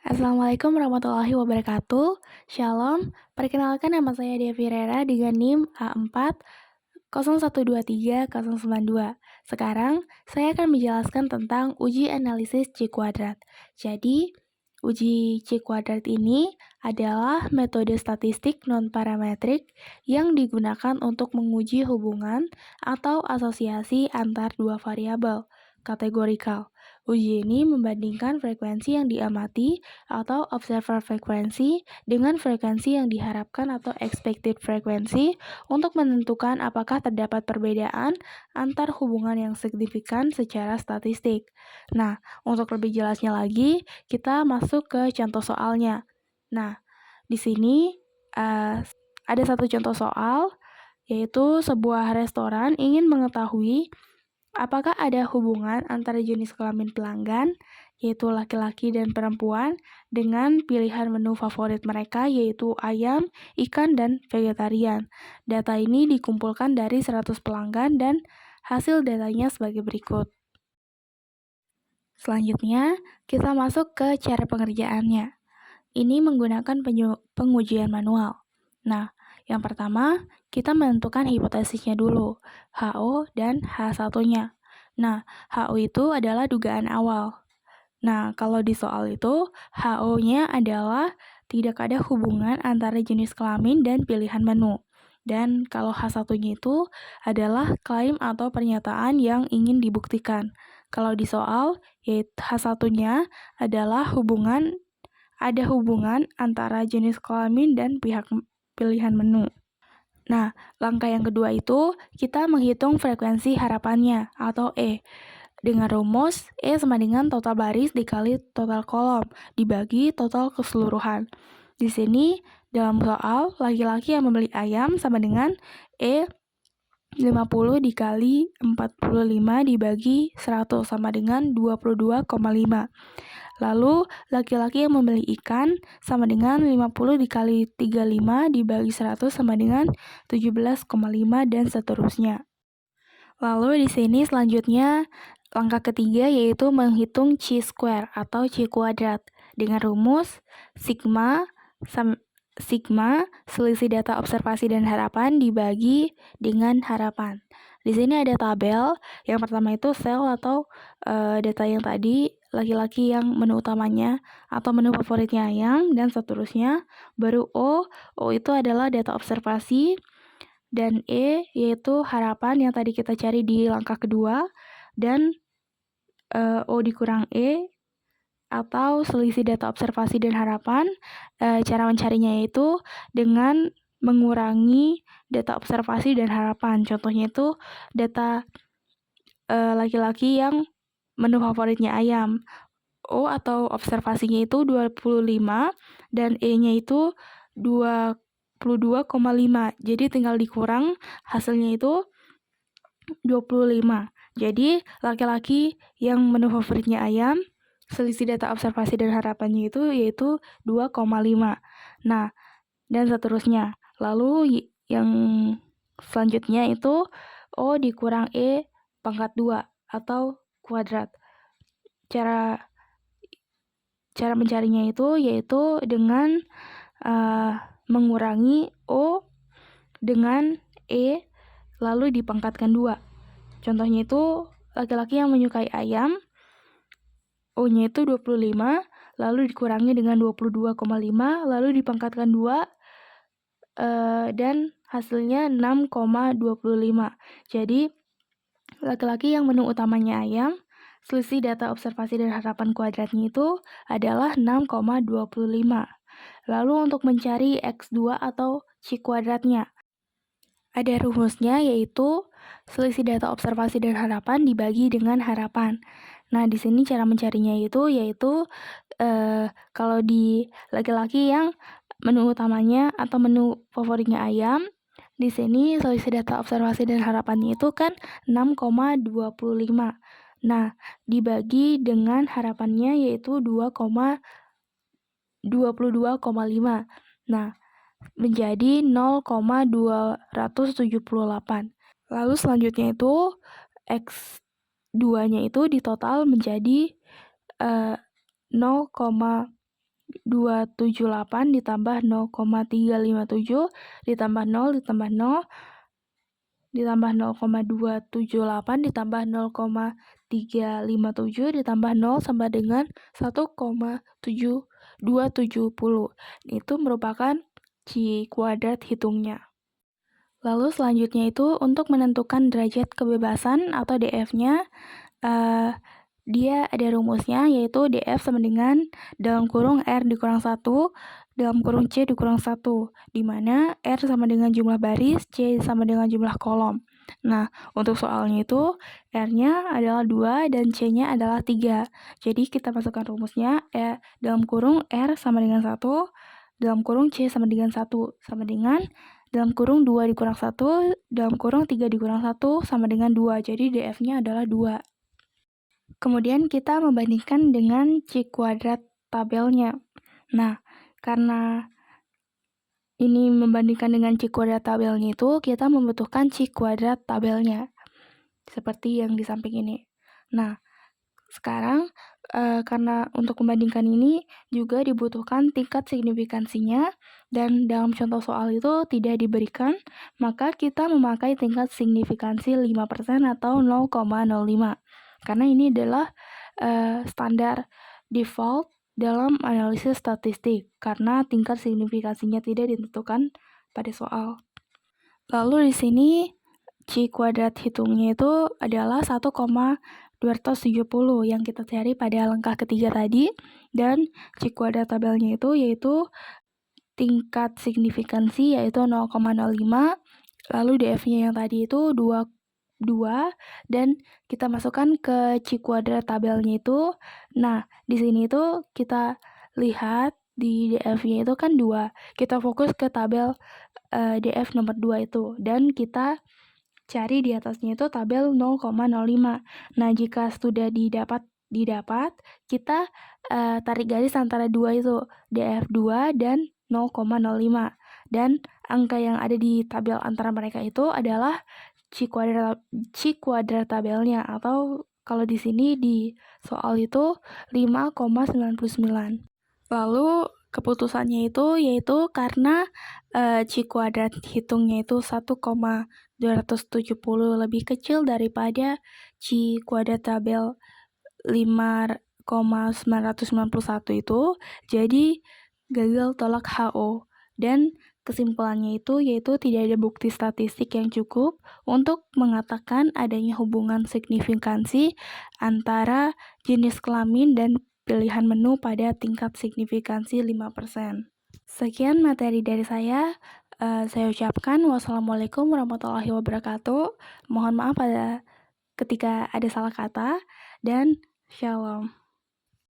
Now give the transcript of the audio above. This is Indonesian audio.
Assalamualaikum warahmatullahi wabarakatuh. Shalom, perkenalkan nama saya Devi Rera dengan NIM A4 0123 092. Sekarang, saya akan menjelaskan tentang uji analisis C kuadrat. Jadi, uji C kuadrat ini adalah metode statistik non-parametrik yang digunakan untuk menguji hubungan atau asosiasi antar dua variabel kategorikal. Uji ini membandingkan frekuensi yang diamati atau observer frekuensi dengan frekuensi yang diharapkan atau expected frekuensi untuk menentukan apakah terdapat perbedaan antar hubungan yang signifikan secara statistik. Nah, untuk lebih jelasnya lagi, kita masuk ke contoh soalnya. Nah, di sini ada satu contoh soal, yaitu sebuah restoran ingin mengetahui apakah ada hubungan antara jenis kelamin pelanggan, yaitu laki-laki dan perempuan, dengan pilihan menu favorit mereka, yaitu ayam, ikan, dan vegetarian. Data ini dikumpulkan dari 100 pelanggan dan hasil datanya sebagai berikut. Selanjutnya, kita masuk ke cara pengerjaannya. Ini menggunakan pengujian manual. Nah, yang pertama, kita menentukan hipotesisnya dulu, HO dan H1-nya. Nah, HO itu adalah dugaan awal. Nah, kalau di soal itu, HO-nya adalah tidak ada hubungan antara jenis kelamin dan pilihan menu. Dan kalau H1-nya itu adalah klaim atau pernyataan yang ingin dibuktikan. Kalau di soal, yaitu H1-nya adalah ada hubungan antara jenis kelamin dan pilihan menu. Nah, langkah yang kedua itu kita menghitung frekuensi harapannya atau E. Dengan rumus E sama dengan total baris dikali total kolom dibagi total keseluruhan. Di sini dalam soal laki-laki yang membeli ayam sama dengan E 50 dikali 45 dibagi 100 sama dengan 22,5. Lalu, laki-laki yang membeli ikan sama dengan 50 dikali 35 dibagi 100 sama dengan 17,5 dan seterusnya. Lalu di sini selanjutnya langkah ketiga yaitu menghitung C square atau C kuadrat dengan rumus sigma selisih data observasi dan harapan dibagi dengan harapan. Di sini ada tabel. Yang pertama itu sel atau data yang tadi, laki-laki yang menu utamanya atau menu favoritnya ayam, dan seterusnya. Baru O itu adalah data observasi, dan E yaitu harapan yang tadi kita cari di langkah kedua, dan O dikurang E atau selisih data observasi dan harapan. Cara mencarinya yaitu dengan mengurangi data observasi dan harapan. Contohnya itu data laki-laki yang menu favoritnya ayam. O atau observasinya itu 25 dan E-nya itu 22,5. Jadi tinggal dikurang, hasilnya itu 25. Jadi laki-laki yang menu favoritnya ayam, selisih data observasi dan harapannya itu yaitu 2,5. Nah, dan seterusnya. Lalu yang selanjutnya itu O dikurang E pangkat 2 atau kuadrat. Cara mencarinya itu yaitu dengan mengurangi O dengan E lalu dipangkatkan 2. Contohnya itu laki-laki yang menyukai ayam, O-nya itu 25, lalu dikurangi dengan 22,5, lalu dipangkatkan 2, dan hasilnya 6,25. Jadi, laki-laki yang menu utamanya ayam, selisih data observasi dan harapan kuadratnya itu adalah 6,25. Lalu untuk mencari X2 atau C kuadratnya, ada rumusnya yaitu selisih data observasi dan harapan dibagi dengan harapan. Nah, di sini cara mencarinya yaitu kalau di laki-laki yang menu utamanya atau menu favoritnya ayam, di sini selisih data observasi dan harapannya itu kan 6,25. Nah, dibagi dengan harapannya yaitu 22,5. Nah, menjadi 0,278. Lalu selanjutnya itu X2-nya itu ditotal menjadi 0,278 278 ditambah 0,357 ditambah 0 ditambah 0 ditambah 0,278 ditambah 0,357 ditambah 0 sama dengan 1,7270. Itu merupakan Ci kuadrat hitungnya. Lalu selanjutnya itu untuk menentukan derajat kebebasan atau DF-nya, dia ada rumusnya, yaitu DF sama dengan dalam kurung R dikurang 1 dalam kurung C dikurang 1, di mana R sama dengan jumlah baris, C sama dengan jumlah kolom. Nah, untuk soalnya itu R-nya adalah 2 dan C-nya adalah 3. Jadi kita masukkan rumusnya, dalam kurung R sama dengan 1, dalam kurung C sama dengan 1, sama dengan dalam kurung 2 dikurang 1, dalam kurung 3 dikurang 1, sama dengan 2. Jadi DF-nya adalah 2. Kemudian kita membandingkan dengan Ci kuadrat tabelnya. Nah, karena ini membandingkan dengan Ci kuadrat tabelnya itu, kita membutuhkan Ci kuadrat tabelnya. Seperti yang di samping ini. Nah, sekarang karena untuk membandingkan ini juga dibutuhkan tingkat signifikansinya, dan dalam contoh soal itu tidak diberikan, maka kita memakai tingkat signifikansi 5% atau 0,05. Karena ini adalah standar default dalam analisis statistik, karena tingkat signifikansinya tidak ditentukan pada soal. Lalu di sini Ci kuadrat hitungnya itu adalah 1,270 yang kita cari pada langkah ketiga tadi, dan Ci kuadrat tabelnya itu yaitu tingkat signifikansi yaitu 0,05, lalu DF-nya yang tadi itu 2, dan kita masukkan ke Ci kuadrat tabelnya itu. Nah, di sini itu kita lihat di DF-nya itu kan 2. Kita fokus ke tabel DF nomor 2 itu, dan kita cari di atasnya itu tabel 0,05. Nah, jika sudah didapat, kita tarik garis antara 2 itu, DF2 dan 0,05. Dan angka yang ada di tabel antara mereka itu adalah Ci kuadrat tabelnya, atau kalau di sini di soal itu 5,99. Lalu keputusannya itu yaitu karena Ci kuadrat hitungnya itu 1,270 lebih kecil daripada Ci kuadrat tabel 5,991 itu, jadi gagal tolak HO. Dan kesimpulannya itu yaitu tidak ada bukti statistik yang cukup untuk mengatakan adanya hubungan signifikansi antara jenis kelamin dan pilihan menu pada tingkat signifikansi 5%. Sekian materi dari saya. Saya ucapkan wassalamualaikum warahmatullahi wabarakatuh. Mohon maaf ketika ada salah kata, dan shalom.